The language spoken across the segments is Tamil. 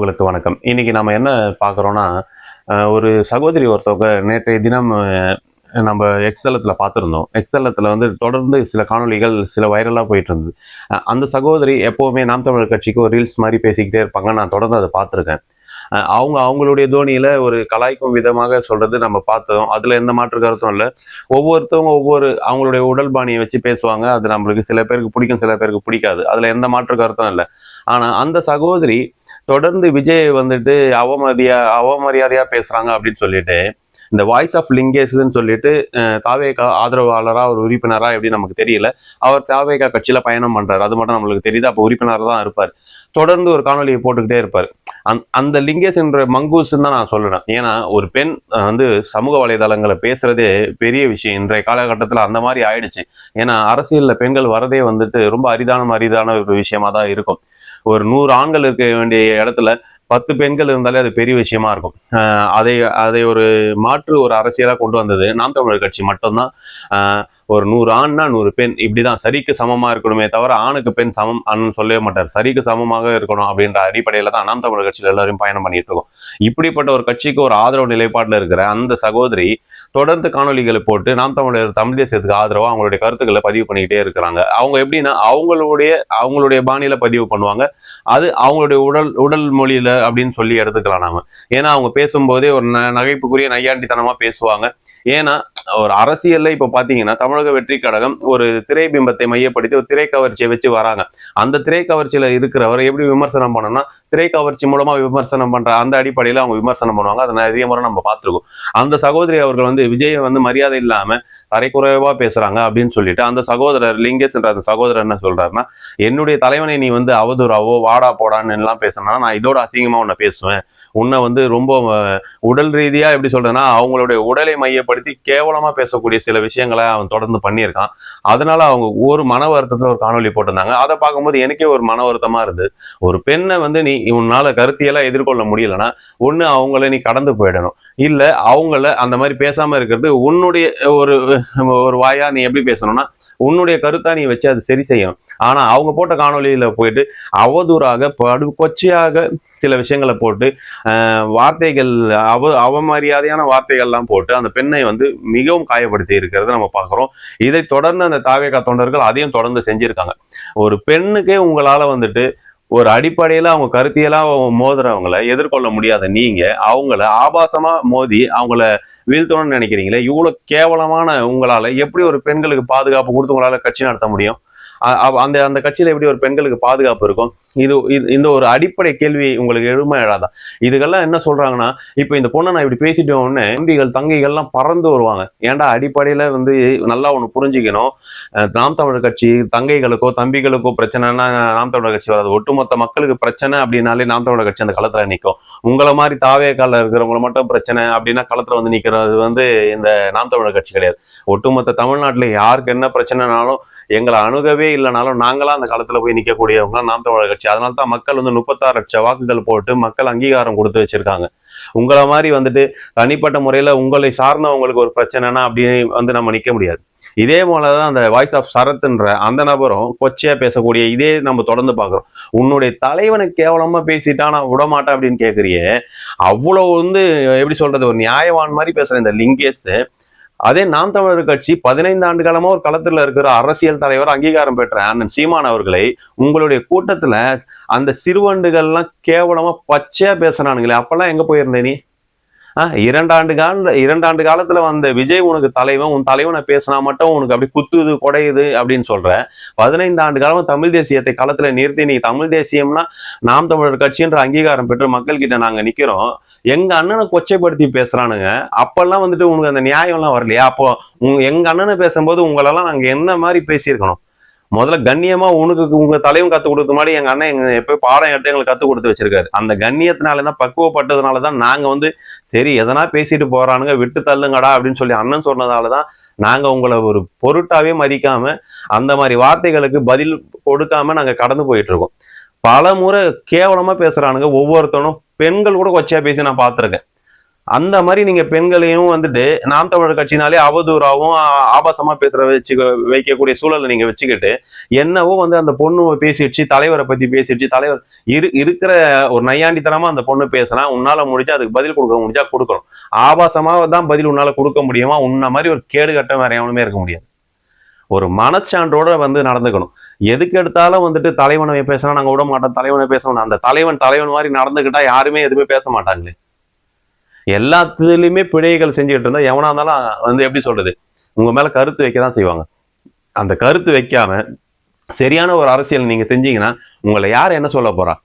உறவுகளுக்கு வணக்கம். இன்னைக்கு நம்ம என்ன பார்க்குறோம்னா, ஒரு சகோதரி ஒருத்தவங்க நேற்றைய தினம் நம்ம எக்ஸ் தளத்தில பார்த்துருந்தோம். எக்ஸ் தளத்தில வந்து தொடர்ந்து சில காணொளிகள் சில வைரலா போயிட்டு இருந்தது. அந்த சகோதரி எப்பவுமே நாம் தமிழர் கட்சிக்கு ஒரு ரீல்ஸ் மாரி பேசிக்கிட்டே இருப்பாங்க. நான் தொடர்ந்து அத பார்த்துருக்கேன். அவங்களுடைய தோணியில ஒரு கலாய்க்கும் விதமாக சொல்றது நம்ம பார்த்தோம். அதுல எந்த மாற்று கருத்தும் இல்ல. ஒவ்வொருத்தவங்க ஒவ்வொரு அவங்களுடைய உடல் பாணியை வச்சு பேசுவாங்க. அது நம்மளுக்கு சில பேருக்கு பிடிக்கும், சில பேருக்கு பிடிக்காது. அதுல எந்த மாற்று கருத்தும் இல்ல. ஆனா அந்த சகோதரி தொடர்ந்து விஜய் வந்துட்டு அவமரியாதையா பேசுறாங்க அப்படின்னு சொல்லிட்டு இந்த வாய்ஸ் ஆஃப் லிங்கேஷ்ன்னு சொல்லிட்டு தாவேகா ஆதரவாளரா ஒரு உறுப்பினரா எப்படி நமக்கு தெரியல. அவர் தாவேகா கட்சியில பயணம் பண்றாரு. அது மட்டும் நம்மளுக்கு தெரியுது. அப்போ உறுப்பினராக தான் இருப்பார். தொடர்ந்து ஒரு காணொலியை போட்டுக்கிட்டே இருப்பார். அந்த லிங்கேஷ் என்ற மங்கூஸ்ன்னு தான் நான் சொல்றேன். ஏன்னா ஒரு பெண் வந்து சமூக வலைதளங்களை பேசுறதே பெரிய விஷயம். இன்றைய காலகட்டத்தில் அந்த மாதிரி ஆயிடுச்சு. ஏன்னா அரசியல்ல பெண்கள் வரதே வந்துட்டு ரொம்ப அரிதான ஒரு விஷயமா தான் இருக்கும். ஒரு 100 ஆண்கள் இருக்க வேண்டிய இடத்துல 10 பெண்கள் இருந்தாலே அது பெரிய விஷயமா இருக்கும். அதை அதை ஒரு மாற்று ஒரு அரசியலா கொண்டு வந்தது நாம் தமிழர் கட்சி மட்டும்தான். ஒரு 100 ஆண்னா 100 பெண் இப்படிதான் சரிக்கு சமமா இருக்கணுமே தவிர ஆணுக்கு பெண் சமம் அண்ணன் சொல்லவே மாட்டார். சரிக்கு சமமாக இருக்கணும் அப்படின்ற அடிப்படையில தான் நாம் தமிழர் கட்சியில எல்லாரும் பயணம் பண்ணிட்டு இருக்கோம். இப்படிப்பட்ட ஒரு கட்சிக்கு ஒரு ஆதரவு நிலைப்பாட்டில் இருக்கிற அந்த சகோதரி தொடர்ந்து காணொலிகளை போட்டு நாம் தமிழ் தேசியத்துக்கு ஆதரவா அவங்களுடைய கருத்துக்களை பதிவு பண்ணிக்கிட்டே இருக்கிறாங்க. அவங்க எப்படின்னா அவங்களுடைய பாணியில பதிவு பண்ணுவாங்க. அது அவங்களுடைய உடல் மொழியில அப்படின்னு சொல்லி எடுத்துக்கலாம் நாம. ஏன்னா அவங்க பேசும்போதே ஒரு நகைப்புக்குரிய நையாண்டித்தனமா பேசுவாங்க. ஏன்னா ஒரு அரசியல்ல இப்ப பாத்தீங்கன்னா தமிழக வெற்றி கழகம் ஒரு திரை பிம்பத்தை மையப்படுத்தி ஒரு திரை கவர்ச்சியை வச்சு வராங்க. அந்த திரை கவர்ச்சியில இருக்கிறவர் எப்படி விமர்சனம் பண்ணணும்னா திரை கவர்ச்சி மூலமா விமர்சனம் பண்ற அந்த அடிப்படையில அவங்க விமர்சனம் பண்ணுவாங்க. அதை நிறைய முறை நம்ம பார்த்திருக்கோம். அந்த சகோதரி அவர்கள் வந்து விஜயை வந்து மரியாதை இல்லாம தரைக்குறைவா பேசுறாங்க அப்படின்னு சொல்லிட்டு அந்த சகோதரர் லிங்கேஷ் என்ற அந்த சகோதரர் என்ன சொல்றாருன்னா, என்னுடைய தலைவனை நீ வந்து அவதூறாவோ வாடா போடான்னு எல்லாம் பேசினா நான் இதோட அசிங்கமா உன்னை பேசுவேன். உன்னை வந்து ரொம்ப உடல் ரீதியா எப்படி சொல்றேன்னா அவங்களுடைய உடலை மையப்படுத்தி கேவலமா பேசக்கூடிய சில விஷயங்களை அவன் தொடர்ந்து பண்ணியிருக்கான். அதனால அவங்க ஒரு மன வருத்தத்துல ஒரு காணொலி போட்டிருந்தாங்க. அதை பார்க்கும்போது எனக்கே ஒரு மன வருத்தமா இருந்தது. ஒரு பெண்ணை வந்து நீ உன்னால கருத்தியெல்லாம் எதிர்கொள்ள முடியலன்னா ஒண்ணு அவங்கள நீ கடந்து போயிடணும். இல்ல அவங்கள அந்த மாதிரி பேசாம இருக்கிறது உன்னுடைய ஒரு ஒரு வாயா நீ எப்படி பேசணும்னா உன்னுடைய கருத்தா நீ வச்சு அது சரி செய்யணும். ஆனா அவங்க போட்ட காணொலியில போயிட்டு அவதூறாக கொச்சையாக சில விஷயங்களை போட்டு வார்த்தைகள் அவமரியாதையான வார்த்தைகள்லாம் போட்டு அந்த பெண்ணை வந்து மிகவும் காயப்படுத்தி இருக்கிறத நம்ம பார்க்குறோம். இதை தொடர்ந்து அந்த தாவேகா தொண்டர்கள் அதையும் தொடர்ந்து செஞ்சிருக்காங்க. ஒரு பெண்ணுக்கே உங்களால வந்துட்டு ஒரு அடிப்படையில அவங்க கருத்தியலா மோதுறவங்களை எதிர்கொள்ள முடியாத நீங்க அவங்கள ஆபாசமா மோதி அவங்கள வீழ்த்தணும்னு நினைக்கிறீங்களே, இவ்வளவு கேவலமான உங்களால எப்படி ஒரு பெண்களுக்கு பாதுகாப்பு கொடுத்து உங்களால கட்சி நடத்த முடியும்? அந்த அந்த கட்சியில எப்படி ஒரு பெண்களுக்கு பாதுகாப்பு இருக்கும்? இந்த ஒரு அடிப்படை கேள்வி உங்களுக்கு எழுமா எழாதா? இதுக்கெல்லாம் என்ன சொல்றாங்கன்னா, இப்ப இந்த பொண்ணை நான் இப்படி பேசிட்ட உடனே தம்பிகள் தங்கைகள்லாம் பறந்து வருவாங்க. ஏன்டா அடிப்படையில வந்து நல்லா ஒண்ணு புரிஞ்சுக்கணும். நாம் தமிழர் கட்சி தங்கைகளுக்கோ தம்பிகளுக்கோ பிரச்சனைனா நாம் தமிழர் கட்சி வராது. ஒட்டுமொத்த மக்களுக்கு பிரச்சனை அப்படின்னாலே நாம் தமிழர் கட்சி அந்த களத்துல நிற்கும். உங்களை மாதிரி தாவேக்கால இருக்கிறவங்களை மட்டும் பிரச்சனை அப்படின்னா களத்துல வந்து நிக்கிறது வந்து இந்த நாம் தமிழர் கட்சி கிடையாது. ஒட்டுமொத்த தமிழ்நாட்டுல யாருக்கு என்ன பிரச்சனைனாலும் எங்களை அணுகவே இல்லைனாலும் நாங்களாம் அந்த காலத்துல போய் நிற்கக்கூடியவங்க நாம் தமிழர் கட்சி. அதனால தான் மக்கள் வந்து 36 லட்சம் வாக்குகள் போட்டு மக்கள் அங்கீகாரம் கொடுத்து வச்சிருக்காங்க. உங்களை மாதிரி வந்துட்டு தனிப்பட்ட முறையில உங்களை சார்ந்தவங்களுக்கு ஒரு பிரச்சனைனா அப்படின்னு வந்து நம்ம நிக்க முடியாது. இதே போலதான் அந்த வாய்ஸ் ஆஃப் சரத்ன்ற அந்த நபரும் கொச்சையா பேசக்கூடிய இதே நம்ம தொடர்ந்து பார்க்கிறோம். உன்னுடைய தலைவனை கேவலமா பேசிட்டா நான் விடமாட்டேன் அப்படின்னு கேட்கறியே, அவ்வளவு வந்து எப்படி சொல்றது ஒரு நியாயவான் மாதிரி பேசுற இந்த லிங்கேஷ் அதே நாம் தமிழர் கட்சி 15 ஆண்டு காலமா ஒரு களத்துல இருக்கிற அரசியல் தலைவர் அங்கீகாரம் பெற்ற அண்ணன் சீமான் அவர்களை உங்களுடைய கூட்டத்துல அந்த சிறுவண்டுகள்லாம் கேவலமா பச்சையா பேசுறானுங்களே, அப்பெல்லாம் எங்க போயிருந்த நீ? 2 ஆண்டு காலத்துல வந்த விஜய் உனக்கு தலைவன், உன் தலைவனை பேசினா மட்டும் உனக்கு அப்படி குத்துது குடையுது அப்படின்னு சொல்ற. 15 ஆண்டு காலமா தமிழ் தேசியத்தை களத்துல நிறுத்தி நீ தமிழ் தேசியம்னா நாம் தமிழர் கட்சின்ற அங்கீகாரம் பெற்று மக்கள் கிட்ட நாங்க நிக்கிறோம். எங்க அண்ணனை கொச்சைப்படுத்தி பேசுறானுங்க. அப்பெல்லாம் வந்துட்டு உனக்கு அந்த நியாயம் எல்லாம் வரலையா? அப்போ எங்க அண்ணனை பேசும்போது உங்களெல்லாம் நாங்க என்ன மாதிரி பேசியிருக்கணும்? முதல்ல கண்ணியமா உங்க தலைவன் கத்து கொடுத்த மாதிரி எங்க அண்ணன் எப்ப பாடம் எடுத்து எங்களுக்கு கத்து கொடுத்து வச்சிருக்காரு. அந்த கண்ணியத்தினாலதான் பக்குவப்பட்டதுனாலதான் நாங்க வந்து சரி எதனா பேசிட்டு போறானுங்க விட்டு தள்ளுங்கடா அப்படின்னு சொல்லி அண்ணன் சொன்னதாலதான் நாங்க உங்களை ஒரு பொருட்டாவே மதிக்காம அந்த மாதிரி வார்த்தைகளுக்கு பதில் கொடுக்காம நாங்க கடந்து போயிட்டு இருக்கோம். பல முறை கேவலமா பேசுறானுங்க ஒவ்வொருத்தனும். பெண்கள் கூட கொச்சையா பேசி நான் பார்த்திருக்கேன். அந்த மாதிரி நீங்க பெண்களையும் வந்துட்டு நாம் தமிழர் கட்சினாலே அவதூறாவும் ஆபாசமா பேசுற வைக்கக்கூடிய சூழலை நீங்க வச்சுக்கிட்டு என்னவோ வந்து அந்த பொண்ணு பேசிடுச்சு, தலைவரை பத்தி பேசிடுச்சு, தலைவர் இருக்கிற ஒரு நையாண்டித்தனமா அந்த பொண்ணு பேசுனா உன்னால முடிஞ்சா அதுக்கு பதில் கொடுக்க முடிஞ்சா கொடுக்கணும். ஆபாசமா தான் பதில் உன்னால கொடுக்க முடியுமா? உன்ன மாதிரி ஒரு கேடு கட்ட வேற எவனுமே இருக்க முடியாது. ஒரு மனச்சான்றோட வந்து நடந்துக்கணும். எதுக்கு எடுத்தாலும் வந்துட்டு தலைவனை பேசினா நாங்க விட மாட்டோம், தலைவனை பேசணும். அந்த தலைவன் மாதிரி நடந்துக்கிட்டா யாருமே எதுவுமே பேச மாட்டாங்களே. எல்லாத்துலயுமே பிழைகள் செஞ்சுக்கிட்டு இருந்தா எவனா இருந்தாலும் வந்து எப்படி சொல்றது, உங்க மேல கருத்து வைக்கதான் செய்வாங்க. அந்த கருத்து வைக்காம சரியான ஒரு அரசியல் நீங்க செஞ்சீங்கன்னா உங்களை யார் என்ன சொல்ல போறா?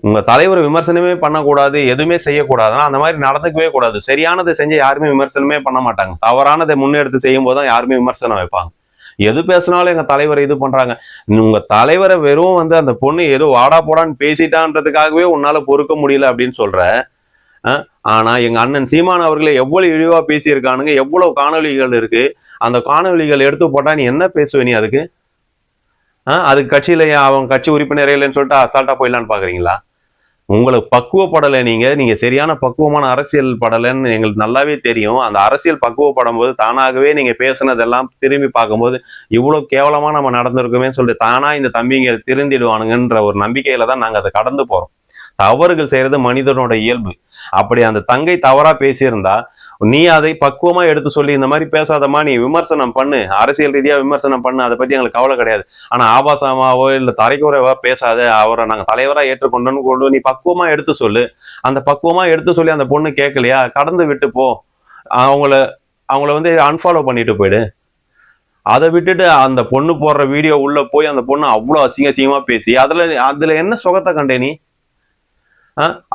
உங்க தலைவரை விமர்சனமே பண்ணக்கூடாது, எதுவுமே செய்யக்கூடாதுன்னா அந்த மாதிரி நடந்துக்கவே கூடாது. சரியானதை செஞ்ச யாருமே விமர்சனமே பண்ண மாட்டாங்க. தவறானதை முன்னெடுத்து செய்யும் போதுதான் யாருமே விமர்சனம் வைப்பாங்க. எது பேசினாலும் எங்க தலைவரை இது பண்றாங்க. உங்க தலைவரை வெறும் வந்து அந்த பொண்ணு ஏதோ வாடா போடான்னு பேசிட்டான்றதுக்காகவே உன்னால பொறுக்க முடியல அப்படின்னு சொல்ற. ஆனா எங்க அண்ணன் சீமான் அவர்களை எவ்வளவு இழிவா பேசியிருக்கானுங்க, எவ்வளவு காணொலிகள் இருக்கு. அந்த காணொலிகள் எடுத்து போட்டா நீ என்ன பேசுவ? நீ அதுக்கு கட்சியில அவங்க கட்சி உறுப்பினர் இல்லைன்னு சொல்லிட்டு அசால்ட்டா போயிடலான்னு பாக்குறீங்களா? உங்களுக்கு பக்குவப்படலை. நீங்க சரியான பக்குவமான அரசியல் படலைன்னு எங்களுக்கு நல்லாவே தெரியும். அந்த அரசியல் பக்குவப்படும் போது தானாகவே நீங்க பேசுனதெல்லாம் திரும்பி பார்க்கும்போது இவ்வளவு கேவலமா நம்ம நடந்திருக்குமே சொல்லிட்டு தானா இந்த தம்பிங்க திருந்திடுவானுங்கன்ற ஒரு நம்பிக்கையில தான் நாங்க அதை கடந்து போறோம். தவறுகள் செய்யறது மனிதனோட இயல்பு. அப்படி அந்த தங்கை தவறா பேசியிருந்தா நீ அதை பக்குவமா எடுத்து சொல்லி இந்த மாதிரி பேசாதமா, நீ விமர்சனம் பண்ணு, அரசியல் ரீதியா விமர்சனம் பண்ணு, அதை பத்தி எங்களுக்கு கவலை கிடையாது. ஆனா ஆபாசமாவோ இல்ல தரைக்குறைவா பேசாத, அவரை நாங்க தலைவரா ஏற்றுக்கொண்டோன்னு கொண்டு நீ பக்குவமா எடுத்து சொல்லு. அந்த பக்குவமா எடுத்து சொல்லி அந்த பொண்ணு கேட்கலையா, கடந்து விட்டு போ. அவங்கள அவங்கள வந்து அன்ஃபாலோ பண்ணிட்டு போயிடு. அதை விட்டுட்டு அந்த பொண்ணு போடுற வீடியோ உள்ள போய் அந்த பொண்ணு அவ்வளவு அசிங்கமா பேசி அதுல என்ன சுகத்தை கண்டே நீ?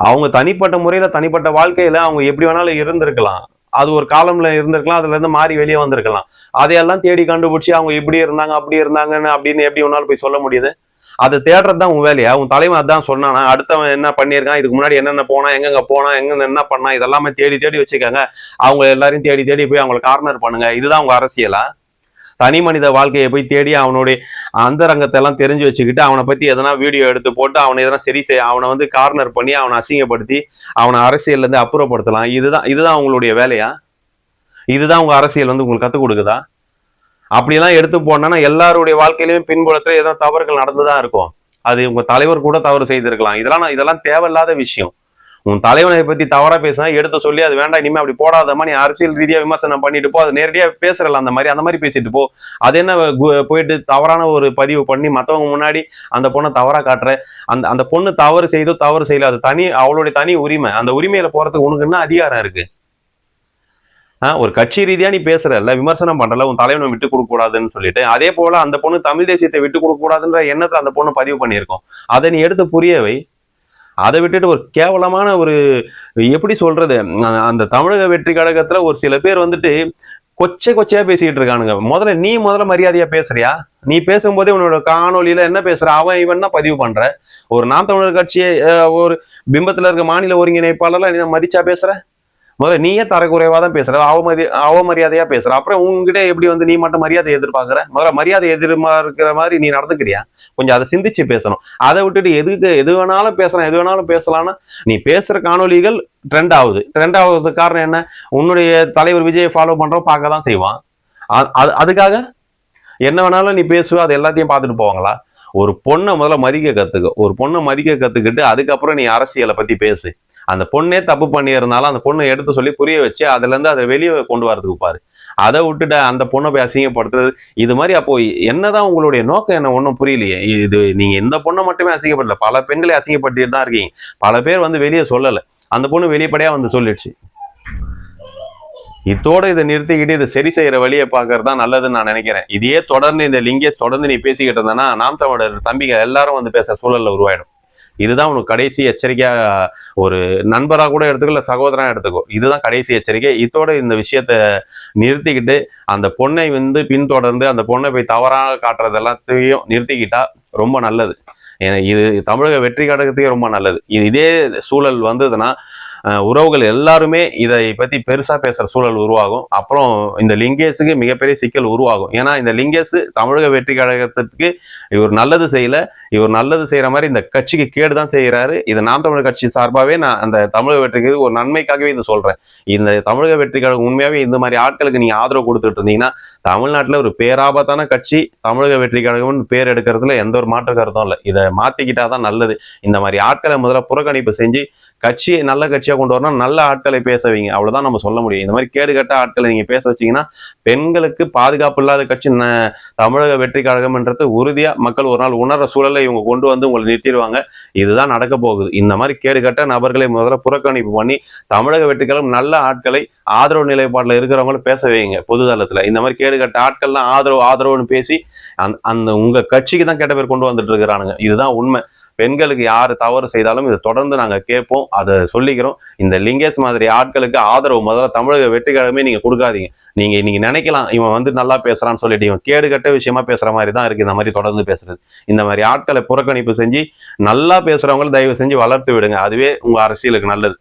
அவங்க தனிப்பட்ட முறையில தனிப்பட்ட வாழ்க்கையில அவங்க எப்படி வேணாலும் இருந்திருக்கலாம். அது ஒரு காலம்ல இருந்திருக்கலாம், அதுல இருந்து மாறி வெளியே வந்திருக்கலாம். அதையெல்லாம் தேடி கண்டுபிடிச்சு அவங்க இப்படி இருந்தாங்க அப்படி இருந்தாங்கன்னு அப்படின்னு எப்படி வேணாலும் போய் சொல்ல முடியுது? அதை தேடுறதுதான் உன் வேலையா? உன் தலைவன் அதான் சொன்னானா? அடுத்தவன் என்ன பண்ணியிருக்கான், இதுக்கு முன்னாடி என்னென்ன போனா, எங்கெங்க போனா, எங்க என்ன பண்ணா, இதெல்லாமே தேடி தேடி வச்சுக்காங்க. அவங்க எல்லாரையும் தேடி தேடி போய் அவங்களை கார்னர் பண்ணுங்க. இதுதான் உங்க அரசியலா? தனி மனித வாழ்க்கையை போய் தேடி அவனுடைய அந்தரங்கத்தை எல்லாம் தெரிஞ்சு வச்சுக்கிட்டு அவனை பத்தி எதனா வீடியோ எடுத்து போட்டு அவனை எதனா சரி செய்ய அவனை வந்து கார்னர் பண்ணி அவனை அசிங்கப்படுத்தி அவனை அரசியல்ல இருந்து அப்புறப்படுத்தலாம். இதுதான் உங்களுடைய வேலையா? இதுதான் உங்க அரசியல் வந்து உங்களுக்கு கத்துக் கொடுக்குதா? அப்படியெல்லாம் எடுத்து போனா எல்லாருடைய வாழ்க்கையிலுமே பின்புலத்துல ஏதோ தவறுகள் நடந்துதான் இருக்கும். அது உங்க தலைவர் கூட தவறு செய்திருக்கலாம். இதெல்லாம் தேவையில்லாத விஷயம். உன் தலைவனை பத்தி தவறா பேசினா எடுத்து சொல்லி அது வேண்டாம், இனிமே அப்படி போடாதமா, நீ அரசியல் ரீதியா விமர்சனம் பண்ணிட்டு போ. அது நேரடியா பேசுறல அந்த மாதிரி பேசிட்டு போ. அது என்ன போயிட்டு தவறான ஒரு பதிவு பண்ணி மத்தவங்க முன்னாடி அந்த பொண்ணை தவறா காட்டுற? அந்த பொண்ணு தவறு செய்யல, அது அவளுடைய தனி உரிமை. அந்த உரிமையில போறதுக்கு உனக்கு என்ன அதிகாரம் இருக்கு? ஒரு கட்சி ரீதியா நீ பேசுறல, விமர்சனம் பண்றல, உன் தலைவனை விட்டு கொடுக்க கூடாதுன்னு சொல்லிட்டு, அதே போல அந்த பொண்ணு தமிழ் தேசியத்தை விட்டு கொடுக்க கூடாதுன்ற எண்ணத்துல அந்த பொண்ணு பதிவு பண்ணியிருக்கோம். அதை நீ எடுத்து புரியவை. அதை விட்டுட்டு ஒரு கேவலமான ஒரு எப்படி சொல்றது, அந்த தமிழக வெற்றி கழகத்துல ஒரு சில பேர் வந்துட்டு கொச்சையா பேசிக்கிட்டு இருக்கானுங்க. முதல்ல மரியாதையா பேசுறியா? நீ பேசும்போதே உன்னோட காணொலியில என்ன பேசுற, அவன் இவன் பதிவு பண்ற. ஒரு நாம் தமிழர் கட்சியை ஒரு பிம்பத்துல இருக்க மாநில ஒருங்கிணைப்பாளர்ல நீ மதிச்சா பேசுற? முதல்ல நீயே தரக்குறைவா தான் பேசுற, அவமரியாதையா பேசுற. அப்புறம் உங்ககிட்ட எப்படி வந்து நீ மட்டும் மரியாதை எதிர்பார்க்கிற? முதல்ல மரியாதை எதிர்பார்க்கிற மாதிரி நீ நடந்துக்கிறியா? கொஞ்சம் அதை சிந்திச்சு பேசணும். அதை விட்டுட்டு எது வேணாலும் பேசலாம்னா நீ பேசுற காணொலிகள் ட்ரெண்ட் ஆகுது காரணம் என்ன? உன்னுடைய தலைவர் விஜயை ஃபாலோ பண்றோம், பார்க்க தான் செய்வான். அதுக்காக என்ன வேணாலும் நீ பேசுவ, அது எல்லாத்தையும் பார்த்துட்டு போவாங்களா? ஒரு பொண்ணை முதல்ல மதிக்க கத்துக்கிட்டு அதுக்கப்புறம் நீ அரசியலை பத்தி பேசு. அந்த பொண்ணே தப்பு பண்ணி இருந்தாலும் அந்த பொண்ணை எடுத்து சொல்லி புரிய வச்சு அதுல இருந்து அதை வெளியே கொண்டு வரதுக்கு பாரு. அதை விட்டுட்டு அந்த பொண்ணை போய் அசிங்கப்படுத்துறது இது மாதிரி. அப்போ என்னதான் உங்களுடைய நோக்கம்? என்ன ஒன்றும் புரியலையே. இது நீங்க இந்த பொண்ணை மட்டுமே அசிங்கப்படல, பல பெண்களை அசிங்கப்படுத்திட்டு தான் இருக்கீங்க. பல பேர் வந்து வெளியே சொல்லலை, அந்த பொண்ணு வெளிப்படையா வந்து சொல்லிடுச்சு. இதோட இதை நிறுத்திக்கிட்டு இதை சரி செய்யற வழியை பார்க்கறது தான் நல்லதுன்னு நான் நினைக்கிறேன். இதையே தொடர்ந்து இந்த லிங்கேஷ் தொடர்ந்து நீ பேசிக்கிட்டு இருந்தனா நாம் தமிழர் தம்பிங்க எல்லாரும் வந்து பேச சூழல்ல உருவாயிடும். இதுதான் உனக்கு கடைசி எச்சரிக்கையா, ஒரு நண்பராக கூட எடுத்துக்கோ இல்ல சகோதரனா எடுத்துக்கோ, இதுதான் கடைசி எச்சரிக்கை. இதோட இந்த விஷயத்த நிறுத்திக்கிட்டு அந்த பொண்ணை வந்து பின்தொடர்ந்து அந்த பொண்ணை போய் தவறாக காட்டுறது எல்லாத்தையும் நிறுத்திக்கிட்டா ரொம்ப நல்லது. இது தமிழக வெற்றி கழகத்துக்கே ரொம்ப நல்லது. இதே சூழல் வந்ததுன்னா உறவுகள் எல்லாருமே இதை பத்தி பெருசா பேசுற சூழல் உருவாகும். அப்புறம் இந்த லிங்கேஷுக்கு மிகப்பெரிய சிக்கல் உருவாகும். ஏன்னா இந்த லிங்கேஷ் தமிழக வெற்றி கழகத்திற்கு இவர் நல்லது செய்யல, இவர் நல்லது செய்யற மாதிரி இந்த கட்சிக்கு கேடுதான் செய்யறாரு. இது நாம் தமிழர் கட்சி சார்பாவே நான் அந்த தமிழக வெற்றிக்கு ஒரு நன்மைக்காகவே இது சொல்றேன். இந்த தமிழக வெற்றி கழகம் உண்மையாவே இந்த மாதிரி ஆட்களுக்கு நீங்க ஆதரவு கொடுத்துட்டு இருந்தீங்கன்னா தமிழ்நாட்டுல ஒரு பேராபத்தான கட்சி தமிழக வெற்றி கழகம்னு பேர் எடுக்கிறதுல எந்த ஒரு மாற்று கருத்தும் இல்லை. இதை மாத்திக்கிட்டாதான் நல்லது. இந்த மாதிரி ஆட்களை முதல்ல புறக்கணிப்பு செஞ்சு கட்சியை நல்ல கட்சியா கொண்டு வரணும், நல்ல ஆட்களை பேச வைங்க. அவ்வளவுதான் நம்ம சொல்ல முடியும். இந்த மாதிரி கேடுகட்ட ஆட்களை நீங்க பேச வச்சீங்கன்னா பெண்களுக்கு பாதுகாப்பு இல்லாத கட்சி தமிழக வெற்றி கழகம்ன்றது உறுதியா மக்கள் ஒரு நாள் உணர்ற சூழலை இவங்க கொண்டு வந்து உங்களை நிறுத்திடுவாங்க. இதுதான் நடக்க போகுது. இந்த மாதிரி கேடுகட்ட நபர்களை முதல்ல புறக்கணிப்பு பண்ணி தமிழக வெற்றி கழகம் நல்ல ஆட்களை ஆதரவு நிலைப்பாட்டில் இருக்கிறவங்களும் பேச வைங்க. பொதுதளத்துல இந்த மாதிரி கேடுகட்ட ஆட்கள்லாம் ஆதரவுன்னு பேசி அந்த உங்க கட்சிக்கு தான் கெட்ட பேர் கொண்டு வந்துட்டு இருக்கிறானுங்க. இதுதான் உண்மை. பெண்களுக்கு யாரு தவறு செய்தாலும் இதை தொடர்ந்து நாங்க கேட்போம், அதை சொல்லிக்கிறோம். இந்த லிங்கேஷ் மாதிரி ஆட்களுக்கு ஆதரவு முதல்ல தமிழக வெற்றி கழகமே நீங்க கொடுக்காதீங்க. நீங்க இன்னைக்கு நினைக்கலாம் இவன் வந்து நல்லா பேசுறான்னு சொல்லிட்டு, இவன் கேடுகட்ட விஷயமா பேசுற மாதிரி தான் இருக்கு இந்த மாதிரி தொடர்ந்து பேசுறது. இந்த மாதிரி ஆட்களை புறக்கணிப்பு செஞ்சு நல்லா பேசுறவங்களை தயவு செஞ்சு வளர்த்து விடுங்க. அதுவே உங்க அரசியலுக்கு நல்லது.